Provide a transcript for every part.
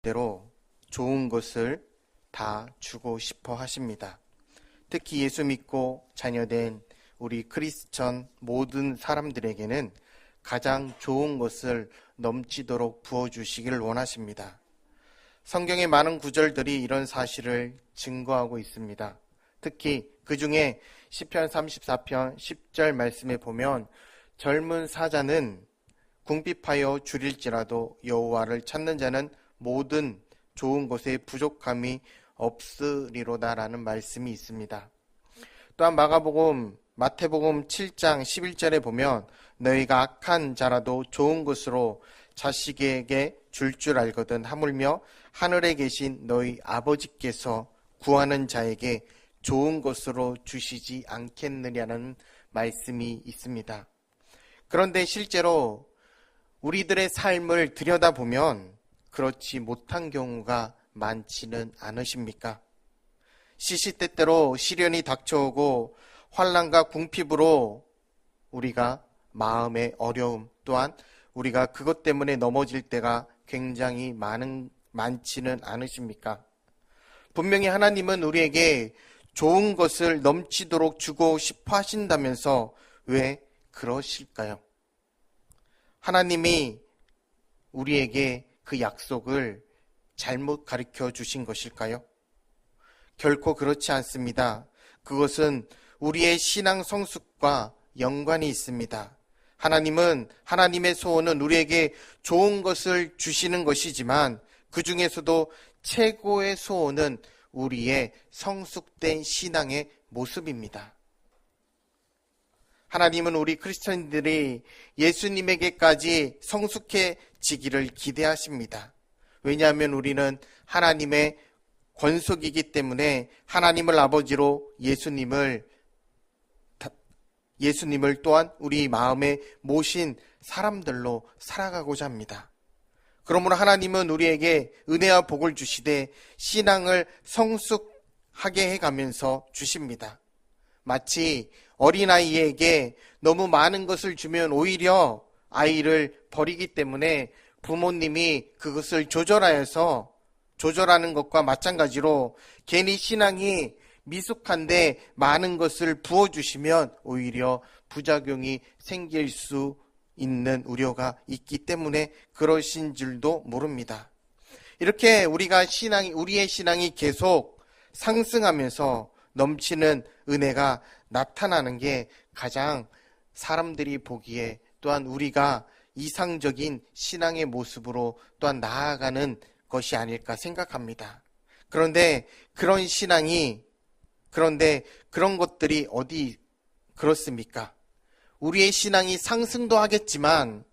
대로 좋은 것을 다 주고 싶어 하십니다. 특히 예수 믿고 자녀된 우리 크리스천 모든 사람들에게는 가장 좋은 것을 넘치도록 부어주시기를 원하십니다. 성경의 많은 구절들이 이런 사실을 증거하고 있습니다. 특히 그 중에 시편 34편 10절 말씀에 보면 젊은 사자는 궁핍하여 줄일지라도 여호와를 찾는 자는 모든 좋은 것에 부족함이 없으리로다라는 말씀이 있습니다. 또한 마태복음 7장 11절에 보면 너희가 악한 자라도 좋은 것으로 자식에게 줄 알거든 하물며 하늘에 계신 너희 아버지께서 구하는 자에게 좋은 것으로 주시지 않겠느냐는 말씀이 있습니다. 그런데 실제로 우리들의 삶을 들여다보면 그렇지 못한 경우가 많지는 않으십니까? 시시때때로 시련이 닥쳐오고 환난과 궁핍으로 우리가 마음의 어려움 또한 우리가 그것 때문에 넘어질 때가 굉장히 많지는 않으십니까? 분명히 하나님은 우리에게 좋은 것을 넘치도록 주고 싶어 하신다면서 왜 그러실까요? 하나님이 우리에게 그 약속을 잘못 가르쳐 주신 것일까요? 결코 그렇지 않습니다. 그것은 우리의 신앙 성숙과 연관이 있습니다. 하나님은 하나님의 소원은 우리에게 좋은 것을 주시는 것이지만 그 중에서도 최고의 소원은 우리의 성숙된 신앙의 모습입니다. 하나님은 우리 크리스천들이 예수님에게까지 성숙해지기를 기대하십니다. 왜냐하면 우리는 하나님의 권속이기 때문에 하나님을 아버지로 예수님을 또한 우리 마음에 모신 사람들로 살아가고자 합니다. 그러므로 하나님은 우리에게 은혜와 복을 주시되 신앙을 성숙하게 해가면서 주십니다. 마치 어린아이에게 너무 많은 것을 주면 오히려 아이를 버리기 때문에 부모님이 그것을 조절하는 것과 마찬가지로 괜히 신앙이 미숙한데 많은 것을 부어주시면 오히려 부작용이 생길 수 있는 우려가 있기 때문에 그러신 줄도 모릅니다. 이렇게 우리의 신앙이 계속 상승하면서 넘치는 은혜가 나타나는 게 가장 사람들이 보기에 또한 우리가 이상적인 신앙의 모습으로 또한 나아가는 것이 아닐까 생각합니다. 그런데 그런 것들이 어디 그렇습니까? 우리의 신앙이 상승도 하겠지만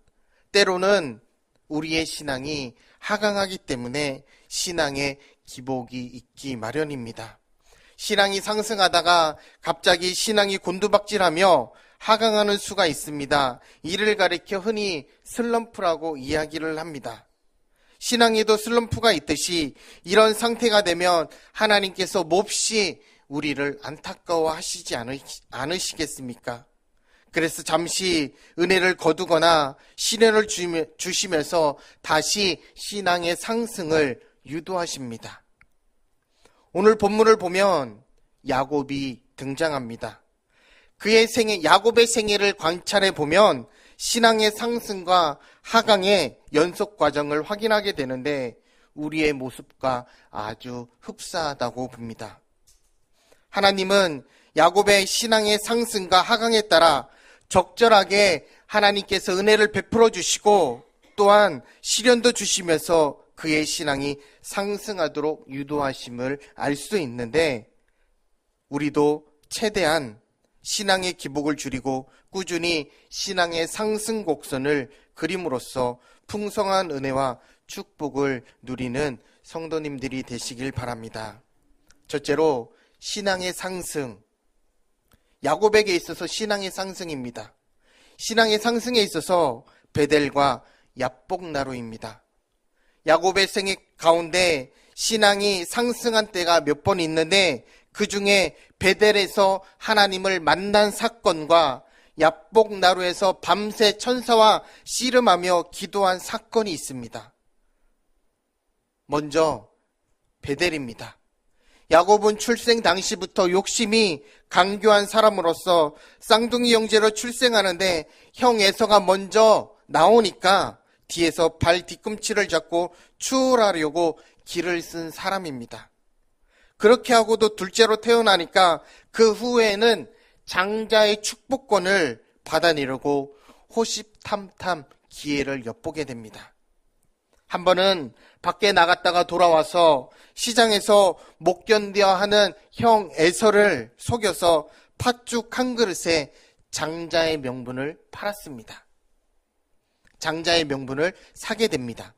때로는 우리의 신앙이 하강하기 때문에 신앙의 기복이 있기 마련입니다. 신앙이 상승하다가 갑자기 신앙이 곤두박질하며 하강하는 수가 있습니다. 이를 가리켜 흔히 슬럼프라고 이야기를 합니다. 신앙에도 슬럼프가 있듯이 이런 상태가 되면 하나님께서 몹시 우리를 안타까워하시지 않으시겠습니까? 그래서 잠시 은혜를 거두거나 시련을 주시면서 다시 신앙의 상승을 유도하십니다. 오늘 본문을 보면 야곱이 등장합니다. 야곱의 생애를 관찰해 보면 신앙의 상승과 하강의 연속 과정을 확인하게 되는데 우리의 모습과 아주 흡사하다고 봅니다. 하나님은 야곱의 신앙의 상승과 하강에 따라 적절하게 하나님께서 은혜를 베풀어 주시고 또한 시련도 주시면서 그의 신앙이 상승하도록 유도하심을 알 수 있는데 우리도 최대한 신앙의 기복을 줄이고 꾸준히 신앙의 상승 곡선을 그림으로써 풍성한 은혜와 축복을 누리는 성도님들이 되시길 바랍니다. 첫째로 신앙의 상승. 야곱에게 있어서 신앙의 상승입니다. 신앙의 상승에 있어서 베델과 야복나루입니다. 야곱의 생애 가운데 신앙이 상승한 때가 몇 번 있는데 그 중에 베델에서 하나님을 만난 사건과 야복나루에서 밤새 천사와 씨름하며 기도한 사건이 있습니다. 먼저 베델입니다. 야곱은 출생 당시부터 욕심이 강교한 사람으로서 쌍둥이 형제로 출생하는데 형 에서가 먼저 나오니까 뒤에서 발 뒤꿈치를 잡고 추월하려고 길을 쓴 사람입니다. 그렇게 하고도 둘째로 태어나니까 그 후에는 장자의 축복권을 받아내려고 호시탐탐 기회를 엿보게 됩니다. 한 번은 밖에 나갔다가 돌아와서 시장에서 못 견뎌 하는 형 에서를 속여서 팥죽 한 그릇에 장자의 명분을 팔았습니다. 장자의 명분을 사게 됩니다.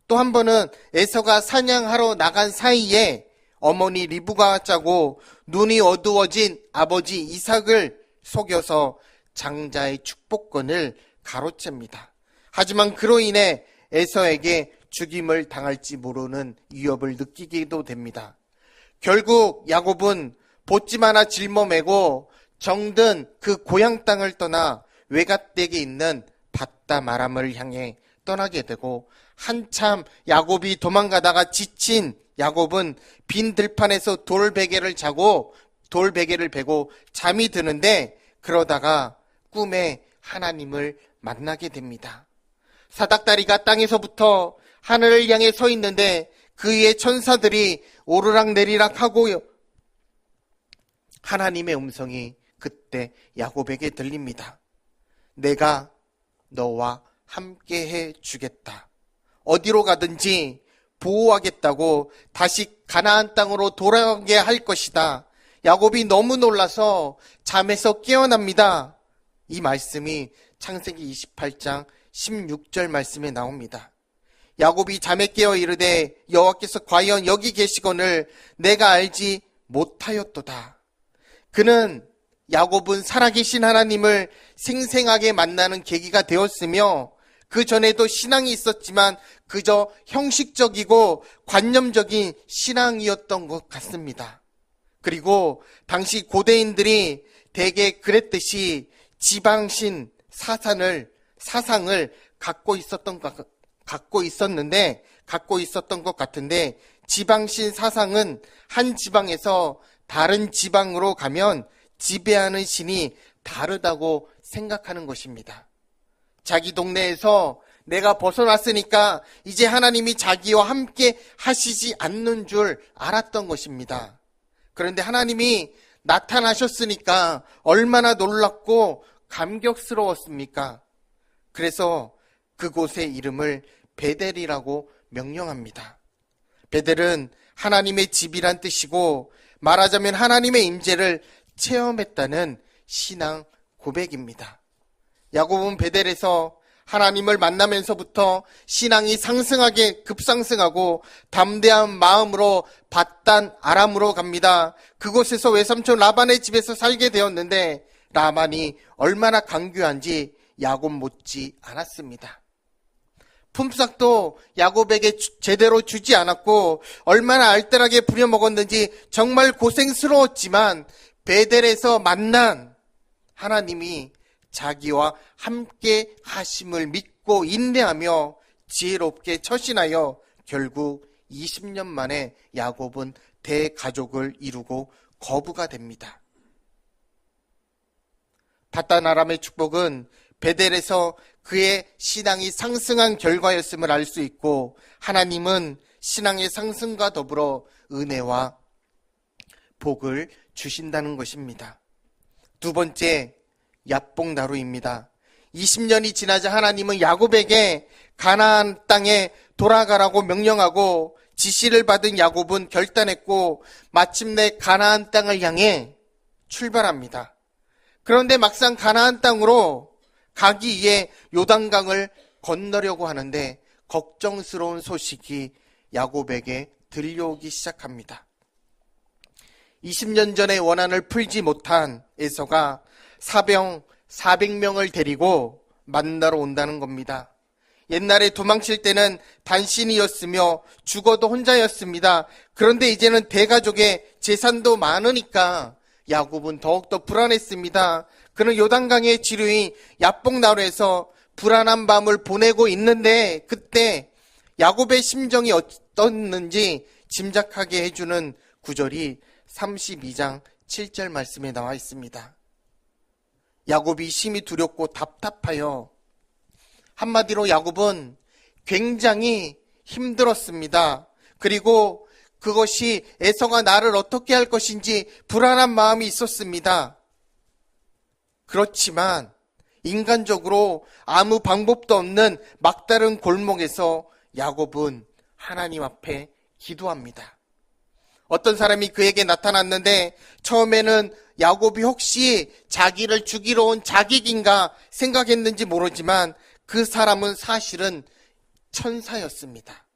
또 한 번은 에서가 사냥하러 나간 사이에 어머니 리브가 짜고 눈이 어두워진 아버지 이삭을 속여서 장자의 축복권을 가로챕니다. 하지만 그로 인해 에서에게 죽임을 당할지 모르는 위협을 느끼기도 됩니다. 결국 야곱은 보찜 하나 짊어매고 정든 그 고향 땅을 떠나 외갓댁에 있는 밧담 아람을 향해 떠나게 되고, 한참 야곱이 도망가다가 지친 야곱은 빈 들판에서 돌베개를 베고 잠이 드는데, 그러다가 꿈에 하나님을 만나게 됩니다. 사닥다리가 땅에서부터 하늘을 향해 서 있는데 그 위에 천사들이 오르락내리락 하고, 하나님의 음성이 그때 야곱에게 들립니다. 내가 너와 함께 해 주겠다. 어디로 가든지 보호하겠다고, 다시 가나안 땅으로 돌아가게 할 것이다. 야곱이 너무 놀라서 잠에서 깨어납니다. 이 말씀이 창세기 28장 16절 말씀에 나옵니다. 야곱이 잠에 깨어 이르되 여호와께서 과연 여기 계시거늘 내가 알지 못하였도다. 그는 야곱은 살아계신 하나님을 생생하게 만나는 계기가 되었으며, 그 전에도 신앙이 있었지만 그저 형식적이고 관념적인 신앙이었던 것 같습니다. 그리고 당시 고대인들이 대개 그랬듯이 지방신 사상을 갖고 있었던 것 같은데, 지방신 사상은 한 지방에서 다른 지방으로 가면 지배하는 신이 다르다고 생각하는 것입니다. 자기 동네에서 내가 벗어났으니까 이제 하나님이 자기와 함께 하시지 않는 줄 알았던 것입니다. 그런데 하나님이 나타나셨으니까 얼마나 놀랍고 감격스러웠습니까? 그래서 그곳의 이름을 베델이라고 명명합니다. 베델은 하나님의 집이란 뜻이고, 말하자면 하나님의 임재를 체험했다는 신앙 고백입니다. 야곱은 베델에서 하나님을 만나면서부터 신앙이 급상승하고 담대한 마음으로 밧단 아람으로 갑니다. 그곳에서 외삼촌 라반의 집에서 살게 되었는데, 라반이 얼마나 강교한지 야곱 못지 않았습니다. 품삯도 야곱에게 제대로 주지 않았고, 얼마나 알뜰하게 부려먹었는지 정말 고생스러웠지만, 베델에서 만난 하나님이 자기와 함께 하심을 믿고 인내하며 지혜롭게 처신하여 결국 20년 만에 야곱은 대가족을 이루고 거부가 됩니다. 밧단 아람의 축복은 베델에서 그의 신앙이 상승한 결과였음을 알 수 있고, 하나님은 신앙의 상승과 더불어 은혜와 복을 주신다는 것입니다. 두 번째, 야복나루입니다. 20년이 지나자 하나님은 야곱에게 가나안 땅에 돌아가라고 명령하고, 지시를 받은 야곱은 결단했고 마침내 가나안 땅을 향해 출발합니다. 그런데 막상 가나안 땅으로 가기 위해 요단강을 건너려고 하는데 걱정스러운 소식이 야곱에게 들려오기 시작합니다. 20년 전에 원한을 풀지 못한 에서가 사병 400명을 데리고 만나러 온다는 겁니다. 옛날에 도망칠 때는 단신이었으며 죽어도 혼자였습니다. 그런데 이제는 대가족의 재산도 많으니까 야곱은 더욱더 불안했습니다. 그는 요단강의 지류인 야복나루에서 불안한 밤을 보내고 있는데, 그때 야곱의 심정이 떴는지 짐작하게 해주는 구절이 32장 7절 말씀에 나와 있습니다. 야곱이 심히 두렵고 답답하여, 한마디로 야곱은 굉장히 힘들었습니다. 그리고 그것이 에서가 나를 어떻게 할 것인지 불안한 마음이 있었습니다. 그렇지만 인간적으로 아무 방법도 없는 막다른 골목에서 야곱은 하나님 앞에 기도합니다. 어떤 사람이 그에게 나타났는데 처음에는 야곱이 혹시 자기를 죽이러 온 자객인가 생각했는지 모르지만 그 사람은 사실은 천사였습니다.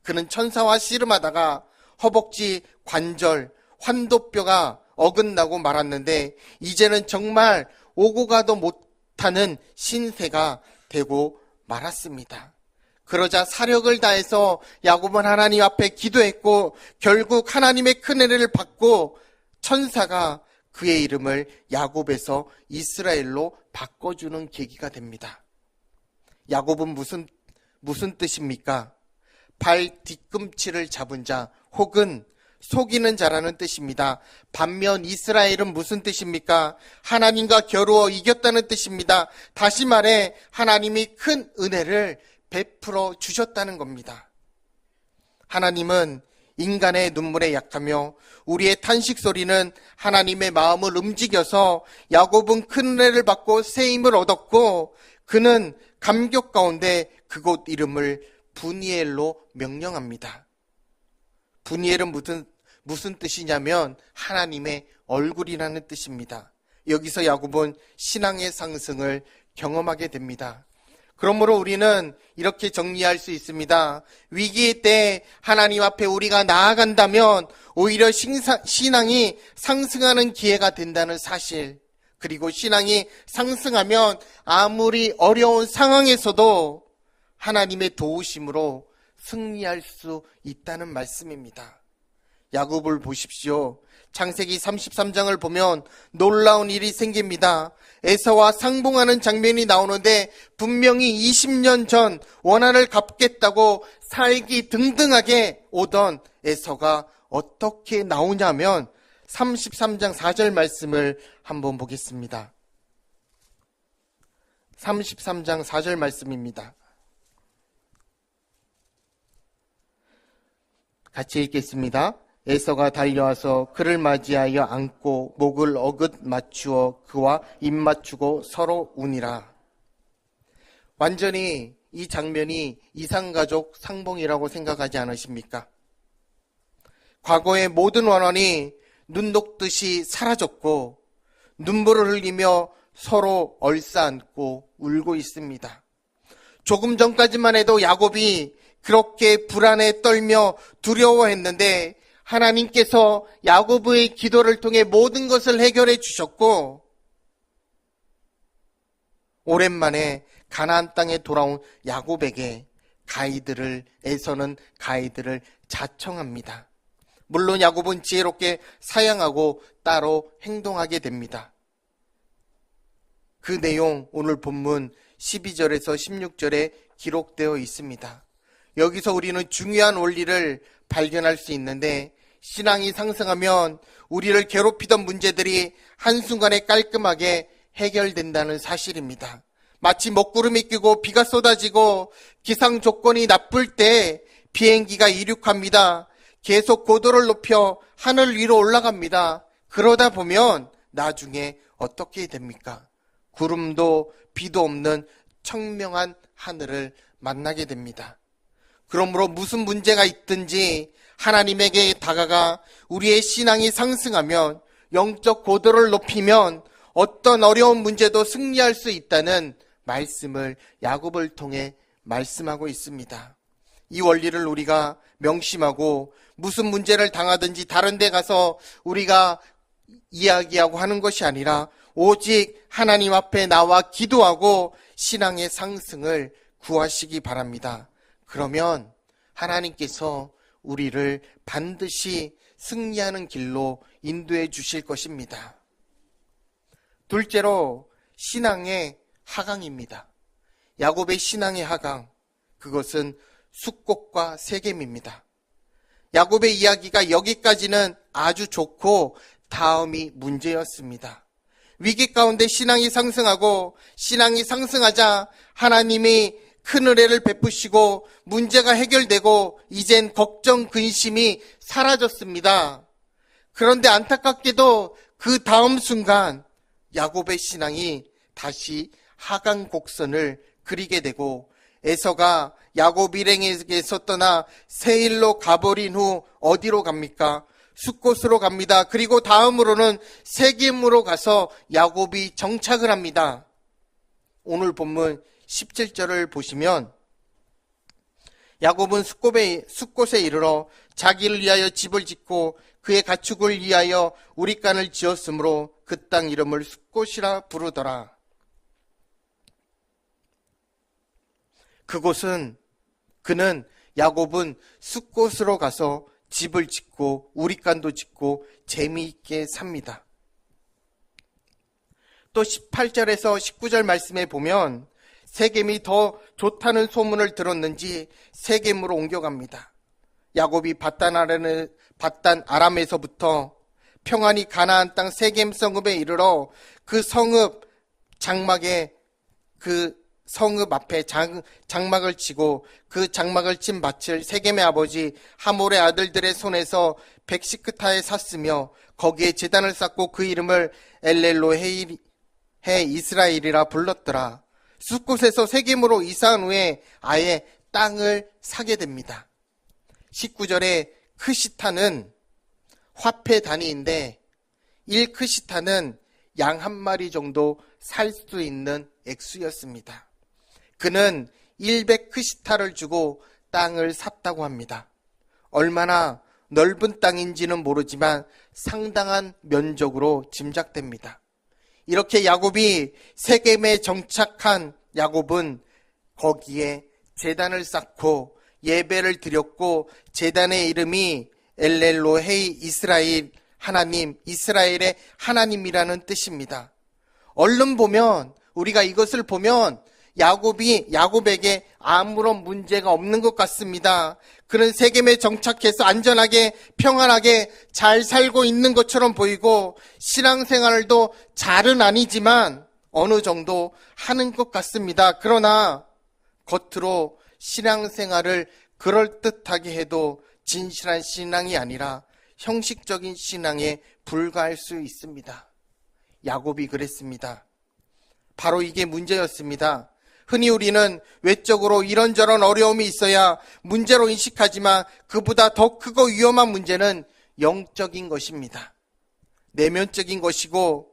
그는 천사와 씨름하다가 허벅지, 관절, 환도뼈가 어긋나고 말았는데 이제는 정말 오고 가도 못하는 신세가 되고 말았습니다. 그러자 사력을 다해서 야곱은 하나님 앞에 기도했고 결국 하나님의 큰 은혜를 받고 천사가 그의 이름을 야곱에서 이스라엘로 바꿔주는 계기가 됩니다. 야곱은 무슨 뜻입니까? 발 뒤꿈치를 잡은 자 혹은 속이는 자라는 뜻입니다. 반면 이스라엘은 무슨 뜻입니까? 하나님과 겨루어 이겼다는 뜻입니다. 다시 말해 하나님이 큰 은혜를 베풀어 주셨다는 겁니다. 하나님은 인간의 눈물에 약하며 우리의 탄식 소리는 하나님의 마음을 움직여서 야곱은 큰 은혜를 받고 새 힘을 얻었고 그는 감격 가운데 그곳 이름을 브니엘로 명령합니다. 브니엘은 무슨 뜻이냐면 하나님의 얼굴이라는 뜻입니다. 여기서 야곱은 신앙의 상승을 경험하게 됩니다. 그러므로 우리는 이렇게 정리할 수 있습니다. 위기의 때 하나님 앞에 우리가 나아간다면 오히려 신앙이 상승하는 기회가 된다는 사실, 그리고 신앙이 상승하면 아무리 어려운 상황에서도 하나님의 도우심으로 승리할 수 있다는 말씀입니다. 야곱을 보십시오. 창세기 33장을 보면 놀라운 일이 생깁니다. 에서와 상봉하는 장면이 나오는데 분명히 20년 전 원한을 갚겠다고 살기 등등하게 오던 에서가 어떻게 나오냐면 33장 4절 말씀을 한번 보겠습니다. 33장 4절 말씀입니다. 같이 읽겠습니다. 에서가 달려와서 그를 맞이하여 안고 목을 어긋 맞추어 그와 입 맞추고 서로 우니라. 완전히 이 장면이 이상가족 상봉이라고 생각하지 않으십니까? 과거의 모든 원한이 눈 녹듯이 사라졌고 눈물을 흘리며 서로 얼싸안고 울고 있습니다. 조금 전까지만 해도 야곱이 그렇게 불안에 떨며 두려워했는데 하나님께서 야곱의 기도를 통해 모든 것을 해결해 주셨고 오랜만에 가나안 땅에 돌아온 야곱에게 에서는 가이드를 자청합니다. 물론 야곱은 지혜롭게 사양하고 따로 행동하게 됩니다. 그 내용 오늘 본문 12절에서 16절에 기록되어 있습니다. 여기서 우리는 중요한 원리를 발견할 수 있는데 신앙이 상승하면 우리를 괴롭히던 문제들이 한순간에 깔끔하게 해결된다는 사실입니다. 마치 먹구름이 끼고 비가 쏟아지고 기상 조건이 나쁠 때 비행기가 이륙합니다. 계속 고도를 높여 하늘 위로 올라갑니다. 그러다 보면 나중에 어떻게 됩니까? 구름도 비도 없는 청명한 하늘을 만나게 됩니다. 그러므로 무슨 문제가 있든지 하나님에게 다가가 우리의 신앙이 상승하면 영적 고도를 높이면 어떤 어려운 문제도 승리할 수 있다는 말씀을 야곱을 통해 말씀하고 있습니다. 이 원리를 우리가 명심하고 무슨 문제를 당하든지 다른 데 가서 우리가 이야기하고 하는 것이 아니라 오직 하나님 앞에 나와 기도하고 신앙의 상승을 구하시기 바랍니다. 그러면 하나님께서 우리를 반드시 승리하는 길로 인도해 주실 것입니다. 둘째로 신앙의 하강입니다. 야곱의 신앙의 하강, 그것은 숫꽃과 세겜입니다. 야곱의 이야기가 여기까지는 아주 좋고 다음이 문제였습니다. 위기 가운데 신앙이 상승하고 신앙이 상승하자 하나님이 큰 은혜를 베푸시고 문제가 해결되고 이젠 걱정 근심이 사라졌습니다. 그런데 안타깝게도 그 다음 순간 야곱의 신앙이 다시 하강 곡선을 그리게 되고 에서가 야곱 일행에게서 떠나 세일로 가버린 후 어디로 갑니까? 숫곳으로 갑니다. 그리고 다음으로는 세겜으로 가서 야곱이 정착을 합니다. 오늘 본문 17절을 보시면 야곱은 숫곳에 이르러 자기를 위하여 집을 짓고 그의 가축을 위하여 우리간을 지었으므로 그 땅 이름을 숫곳이라 부르더라. 야곱은 숫곳으로 가서 집을 짓고 우리간도 짓고 재미있게 삽니다. 또 18절에서 19절 말씀에 보면 세겜이 더 좋다는 소문을 들었는지 세겜으로 옮겨갑니다. 야곱이 바단 아람에서부터 평안히 가나안 땅 세겜 성읍에 이르러 그 성읍 앞에 장막을 치고 그 장막을 친 밭을 세겜의 아버지 하몰의 아들들의 손에서 백시크타에 샀으며 거기에 제단을 쌓고 그 이름을 엘렐로헤 이스라엘이라 불렀더라. 숫곳에서 세겜으로 이사한 후에 아예 땅을 사게 됩니다. 19절에 크시타는 화폐 단위인데 1크시타는 양 한 마리 정도 살 수 있는 액수였습니다. 그는 100크시타를 주고 땅을 샀다고 합니다. 얼마나 넓은 땅인지는 모르지만 상당한 면적으로 짐작됩니다. 이렇게 야곱이 세겜에 정착한 야곱은 거기에 제단을 쌓고 예배를 드렸고 제단의 이름이 엘렐로헤이 이스라엘, 하나님, 이스라엘의 하나님이라는 뜻입니다. 얼른 보면 우리가 이것을 보면 야곱에게 아무런 문제가 없는 것 같습니다. 그는 세겜에 정착해서 안전하게 평안하게 잘 살고 있는 것처럼 보이고 신앙생활도 잘은 아니지만 어느 정도 하는 것 같습니다. 그러나 겉으로 신앙생활을 그럴듯하게 해도 진실한 신앙이 아니라 형식적인 신앙에 불과할 수 있습니다. 야곱이 그랬습니다. 바로 이게 문제였습니다. 흔히 우리는 외적으로 이런저런 어려움이 있어야 문제로 인식하지만 그보다 더 크고 위험한 문제는 영적인 것입니다. 내면적인 것이고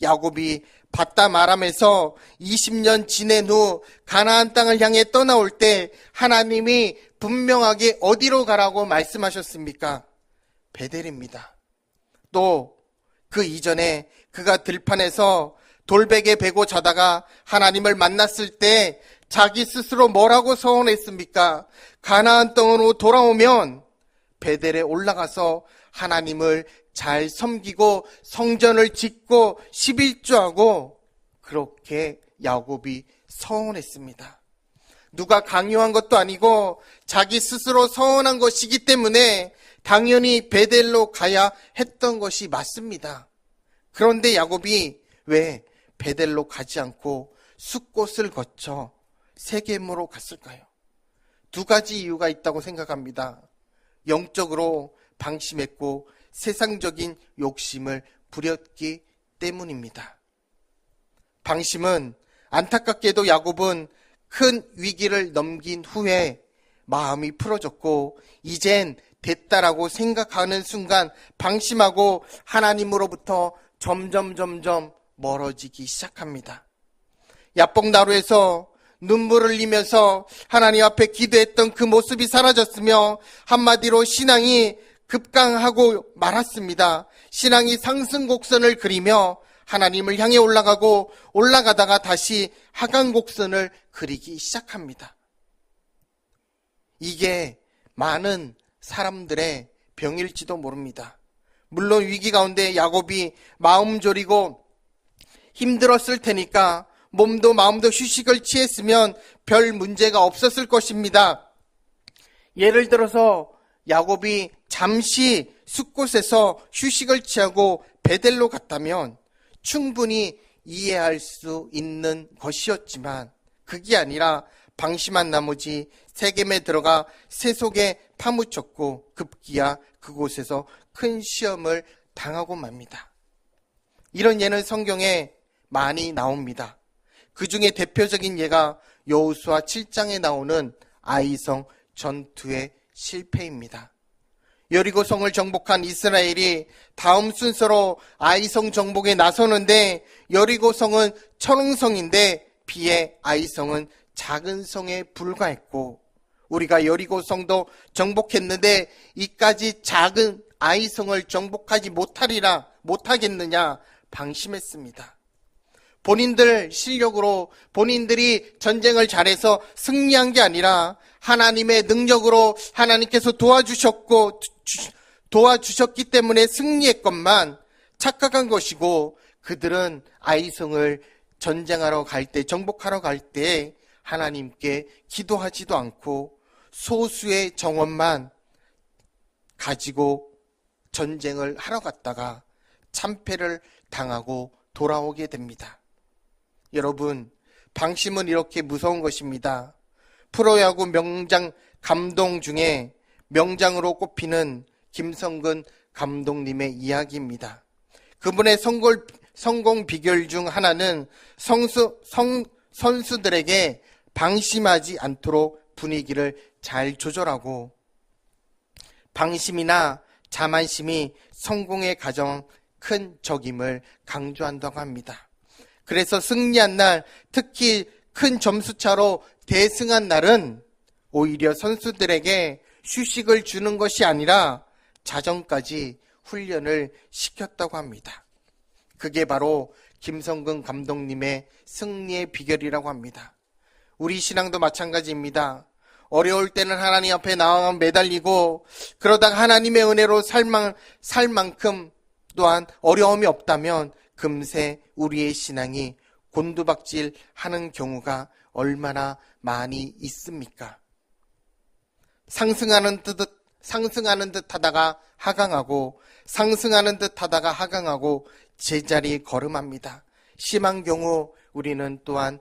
야곱이 바담 아람에서 20년 지낸 후 가나안 땅을 향해 떠나올 때 하나님이 분명하게 어디로 가라고 말씀하셨습니까? 베델입니다. 또 그 이전에 그가 들판에서 돌베개 베고 자다가 하나님을 만났을 때 자기 스스로 뭐라고 서원했습니까? 가나안 땅으로 돌아오면 베델에 올라가서 하나님을 잘 섬기고 성전을 짓고 11조하고 그렇게 야곱이 서원했습니다. 누가 강요한 것도 아니고 자기 스스로 서원한 것이기 때문에 당연히 베델로 가야 했던 것이 맞습니다. 그런데 야곱이 왜 베델로 가지 않고 숫곳을 거쳐 세겜으로 갔을까요? 두 가지 이유가 있다고 생각합니다. 영적으로 방심했고 세상적인 욕심을 부렸기 때문입니다. 방심은 안타깝게도 야곱은 큰 위기를 넘긴 후에 마음이 풀어졌고 이젠 됐다라고 생각하는 순간 방심하고 하나님으로부터 점점 멀어지기 시작합니다. 야복나루에서 눈물을 흘리면서 하나님 앞에 기도했던 그 모습이 사라졌으며 한마디로 신앙이 급강하고 말았습니다. 신앙이 상승곡선을 그리며 하나님을 향해 올라가다가 다시 하강곡선을 그리기 시작합니다. 이게 많은 사람들의 병일지도 모릅니다. 물론 위기 가운데 야곱이 마음 졸이고 힘들었을 테니까 몸도 마음도 휴식을 취했으면 별 문제가 없었을 것입니다. 예를 들어서 야곱이 잠시 숲곳에서 휴식을 취하고 베델로 갔다면 충분히 이해할 수 있는 것이었지만 그게 아니라 방심한 나머지 세겜에 들어가 새 속에 파묻혔고 급기야 그곳에서 큰 시험을 당하고 맙니다. 이런 예는 성경에 많이 나옵니다. 그 중에 대표적인 예가 여호수아 7장에 나오는 아이성 전투의 실패입니다. 여리고성을 정복한 이스라엘이 다음 순서로 아이성 정복에 나서는데 여리고성은 천왕성인데 비해 아이성은 작은 성에 불과했고 우리가 여리고성도 정복했는데 이까지 작은 아이성을 정복하지 못하겠느냐 방심했습니다. 본인들 실력으로 본인들이 전쟁을 잘해서 승리한 게 아니라 하나님의 능력으로 하나님께서 도와주셨기 때문에 승리했건만 착각한 것이고 그들은 아이성을 전쟁하러 갈 때, 정복하러 갈 때 하나님께 기도하지도 않고 소수의 정원만 가지고 전쟁을 하러 갔다가 참패를 당하고 돌아오게 됩니다. 여러분, 방심은 이렇게 무서운 것입니다. 프로야구 명장 감동 중에 명장으로 꼽히는 김성근 감독님의 이야기입니다. 그분의 성공 비결 중 하나는 선수들에게 방심하지 않도록 분위기를 잘 조절하고 방심이나 자만심이 성공의 가장 큰 적임을 강조한다고 합니다. 그래서 승리한 날, 특히 큰 점수차로 대승한 날은 오히려 선수들에게 휴식을 주는 것이 아니라 자정까지 훈련을 시켰다고 합니다. 그게 바로 김성근 감독님의 승리의 비결이라고 합니다. 우리 신앙도 마찬가지입니다. 어려울 때는 하나님 앞에 나와 매달리고 그러다가 하나님의 은혜로 살 만큼 또한 어려움이 없다면 금세 우리의 신앙이 곤두박질하는 경우가 얼마나 많이 있습니까? 상승하는 듯 하다가 하강하고 상승하는 듯 하다가 하강하고 제자리 걸음합니다. 심한 경우 우리는 또한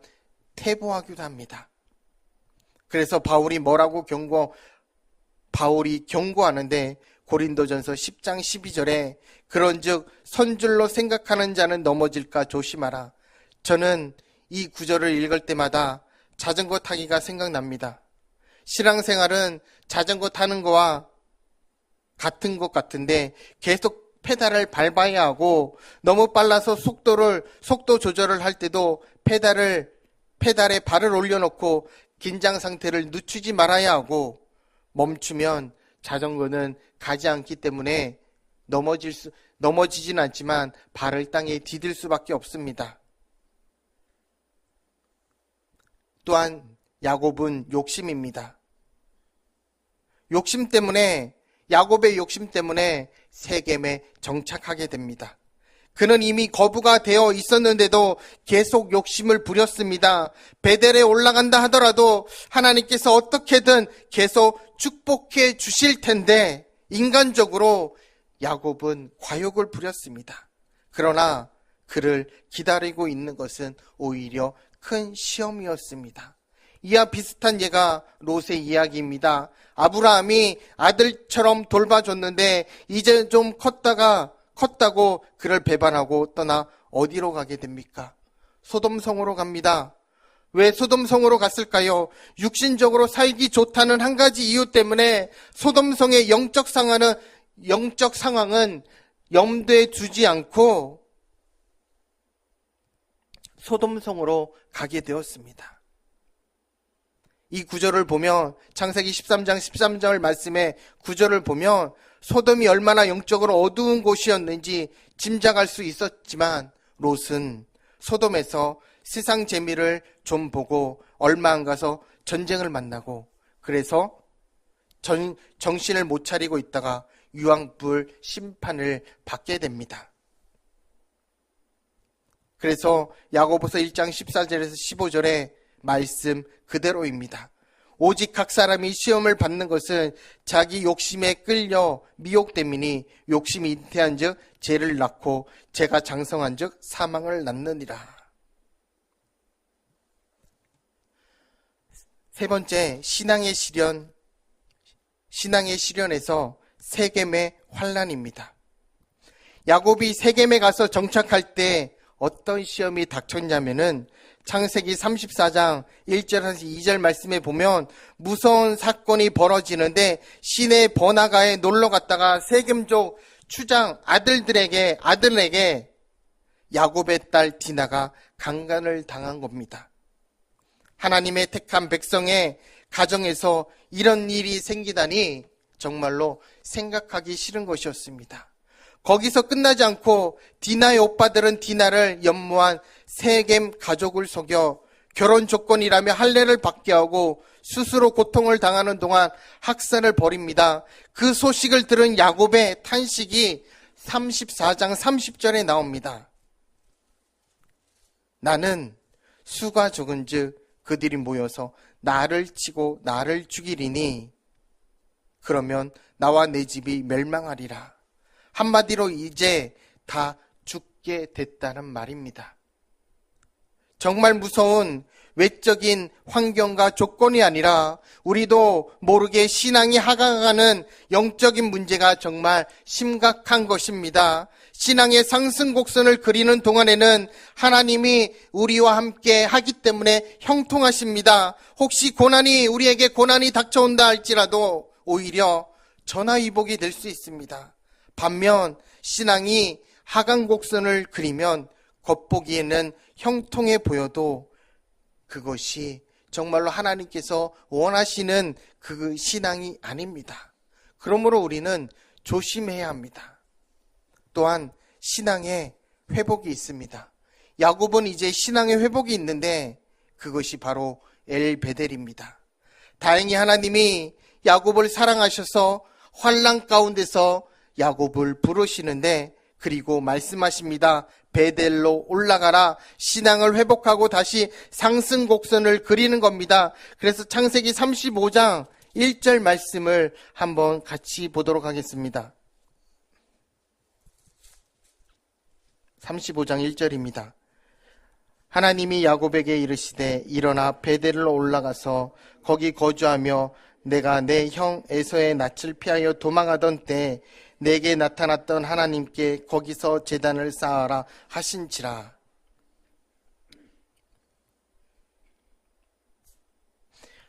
퇴보하기도 합니다. 그래서 바울이 경고하는데 고린도전서 10장 12절에 그런즉 선줄로 생각하는 자는 넘어질까 조심하라. 저는 이 구절을 읽을 때마다 자전거 타기가 생각납니다. 신앙생활은 자전거 타는 거와 같은 것 같은데 계속 페달을 밟아야 하고 너무 빨라서 속도 조절을 할 때도 페달에 발을 올려놓고 긴장 상태를 늦추지 말아야 하고 멈추면 자전거는 가지 않기 때문에 넘어지진 않지만 발을 땅에 디딜 수밖에 없습니다. 또한 야곱은 욕심입니다. 야곱의 욕심 때문에 세겜에 정착하게 됩니다. 그는 이미 거부가 되어 있었는데도 계속 욕심을 부렸습니다. 베델에 올라간다 하더라도 하나님께서 어떻게든 계속 축복해 주실 텐데 인간적으로 야곱은 과욕을 부렸습니다. 그러나 그를 기다리고 있는 것은 오히려 큰 시험이었습니다. 이와 비슷한 예가 롯의 이야기입니다. 아브라함이 아들처럼 돌봐줬는데 이제 좀 컸다고 그를 배반하고 떠나 어디로 가게 됩니까? 소돔성으로 갑니다. 왜 소돔성으로 갔을까요? 육신적으로 살기 좋다는 한 가지 이유 때문에 소돔성의 영적 상황은 염두에 두지 않고 소돔성으로 가게 되었습니다. 이 구절을 보면 창세기 13장 13절 말씀의 구절을 보면 소돔이 얼마나 영적으로 어두운 곳이었는지 짐작할 수 있었지만 롯은 소돔에서 세상 재미를 좀 보고 얼마 안 가서 전쟁을 만나고 그래서 정신을 못 차리고 있다가 유황불 심판을 받게 됩니다. 그래서 야고보서 1장 14절에서 15절의 말씀 그대로입니다. 오직 각 사람이 시험을 받는 것은 자기 욕심에 끌려 미혹됨이니 욕심이 잉태한 즉 죄를 낳고 죄가 장성한 즉 사망을 낳느니라. 세 번째, 신앙의 시련에서 세겜의 환난입니다. 야곱이 세겜에 가서 정착할 때 어떤 시험이 닥쳤냐면은 창세기 34장 1절에서 2절 말씀에 보면 무서운 사건이 벌어지는데 시내 번화가에 놀러 갔다가 세겜족 추장 아들에게 야곱의 딸 디나가 강간을 당한 겁니다. 하나님의 택한 백성의 가정에서 이런 일이 생기다니 정말로 생각하기 싫은 것이었습니다. 거기서 끝나지 않고 디나의 오빠들은 디나를 연모한 세겜 가족을 속여 결혼 조건이라며 할례를 받게 하고 스스로 고통을 당하는 동안 학살을 벌입니다. 그 소식을 들은 야곱의 탄식이 34장 30절에 나옵니다. 나는 수가 적은즉 그들이 모여서 나를 치고 나를 죽이리니 그러면 나와 내 집이 멸망하리라. 한마디로 이제 다 죽게 됐다는 말입니다. 정말 무서운 외적인 환경과 조건이 아니라 우리도 모르게 신앙이 하강하는 영적인 문제가 정말 심각한 것입니다. 신앙의 상승 곡선을 그리는 동안에는 하나님이 우리와 함께 하기 때문에 형통하십니다. 혹시 우리에게 고난이 닥쳐온다 할지라도 오히려 전화위복이 될 수 있습니다. 반면 신앙이 하강 곡선을 그리면 겉보기에는 형통해 보여도 그것이 정말로 하나님께서 원하시는 그 신앙이 아닙니다. 그러므로 우리는 조심해야 합니다. 또한 신앙의 회복이 있습니다. 야곱은 이제 신앙의 회복이 있는데 그것이 바로 엘베델입니다. 다행히 하나님이 야곱을 사랑하셔서 환난 가운데서 야곱을 부르시는데 그리고 말씀하십니다. 베델로 올라가라. 신앙을 회복하고 다시 상승 곡선을 그리는 겁니다. 그래서 창세기 35장 1절 말씀을 한번 같이 보도록 하겠습니다. 35장 1절입니다. 하나님이 야곱에게 이르시되 일어나 베델로 올라가서 거기 거주하며 내가 내 형 에서의 낯을 피하여 도망하던 때 내게 나타났던 하나님께 거기서 제단을 쌓아라 하신지라.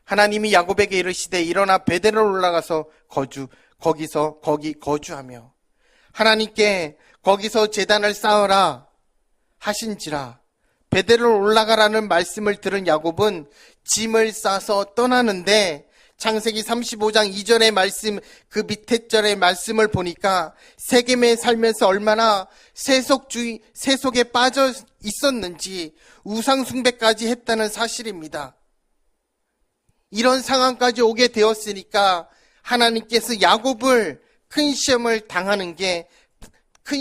하나님이 야곱에게 이르시되 일어나 베델로 올라가서 거기 거주하며 하나님께 거기서 제단을 쌓아라 하신지라. 베델로 올라가라는 말씀을 들은 야곱은 짐을 싸서 떠나는데 창세기 35장 2절의 말씀, 그 밑에 절의 말씀을 보니까 세겜에 살면서 얼마나 세속에 빠져 있었는지 우상숭배까지 했다는 사실입니다. 이런 상황까지 오게 되었으니까 하나님께서 야곱을 큰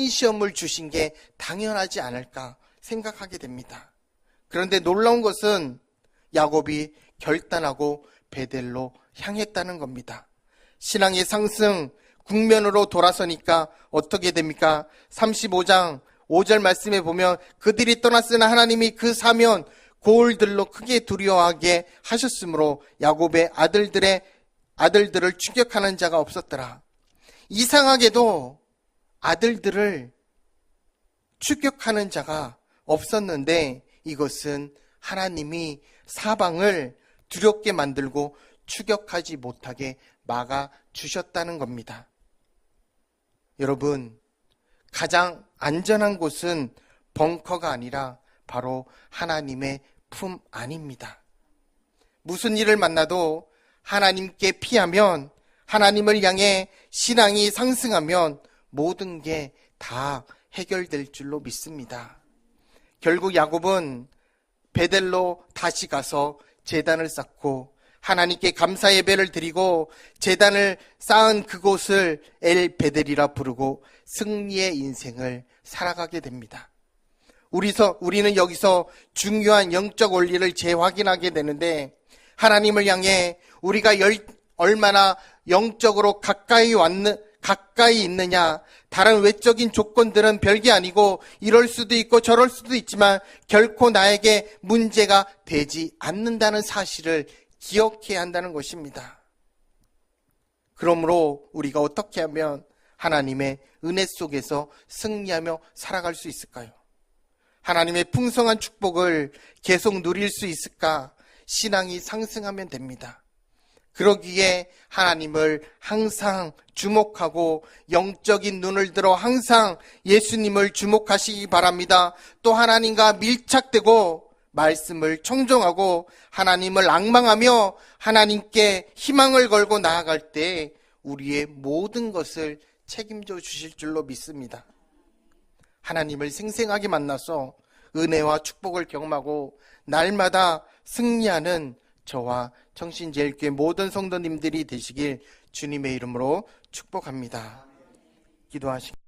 시험을 주신 게 당연하지 않을까 생각하게 됩니다. 그런데 놀라운 것은 야곱이 결단하고 베델로 향했다는 겁니다. 신앙의 상승 국면으로 돌아서니까 어떻게 됩니까? 35장 5절 말씀에 보면 그들이 떠났으나 하나님이 그 사면 고을들로 크게 두려워하게 하셨으므로 야곱의 아들들을 추격하는 자가 없었더라. 이상하게도 아들들을 추격하는 자가 없었는데 이것은 하나님이 사방을 두렵게 만들고 추격하지 못하게 막아주셨다는 겁니다. 여러분, 가장 안전한 곳은 벙커가 아니라 바로 하나님의 품 안입니다. 무슨 일을 만나도 하나님께 피하면, 하나님을 향해 신앙이 상승하면 모든 게 다 해결될 줄로 믿습니다. 결국 야곱은 베델로 다시 가서 제단을 쌓고 하나님께 감사 예배를 드리고 제단을 쌓은 그곳을 엘베델이라 부르고 승리의 인생을 살아가게 됩니다. 우리는 여기서 중요한 영적 원리를 재확인하게 되는데 하나님을 향해 얼마나 영적으로 가까이 있느냐. 다른 외적인 조건들은 별게 아니고 이럴 수도 있고 저럴 수도 있지만 결코 나에게 문제가 되지 않는다는 사실을 기억해야 한다는 것입니다. 그러므로 우리가 어떻게 하면 하나님의 은혜 속에서 승리하며 살아갈 수 있을까요? 하나님의 풍성한 축복을 계속 누릴 수 있을까? 신앙이 상승하면 됩니다. 그러기에 하나님을 항상 주목하고 영적인 눈을 들어 항상 예수님을 주목하시기 바랍니다. 또 하나님과 밀착되고 말씀을 청종하고 하나님을 앙망하며 하나님께 희망을 걸고 나아갈 때 우리의 모든 것을 책임져 주실 줄로 믿습니다. 하나님을 생생하게 만나서 은혜와 축복을 경험하고 날마다 승리하는 저와 청신제일교회 모든 성도님들이 되시길 주님의 이름으로 축복합니다. 기도하시겠습니다.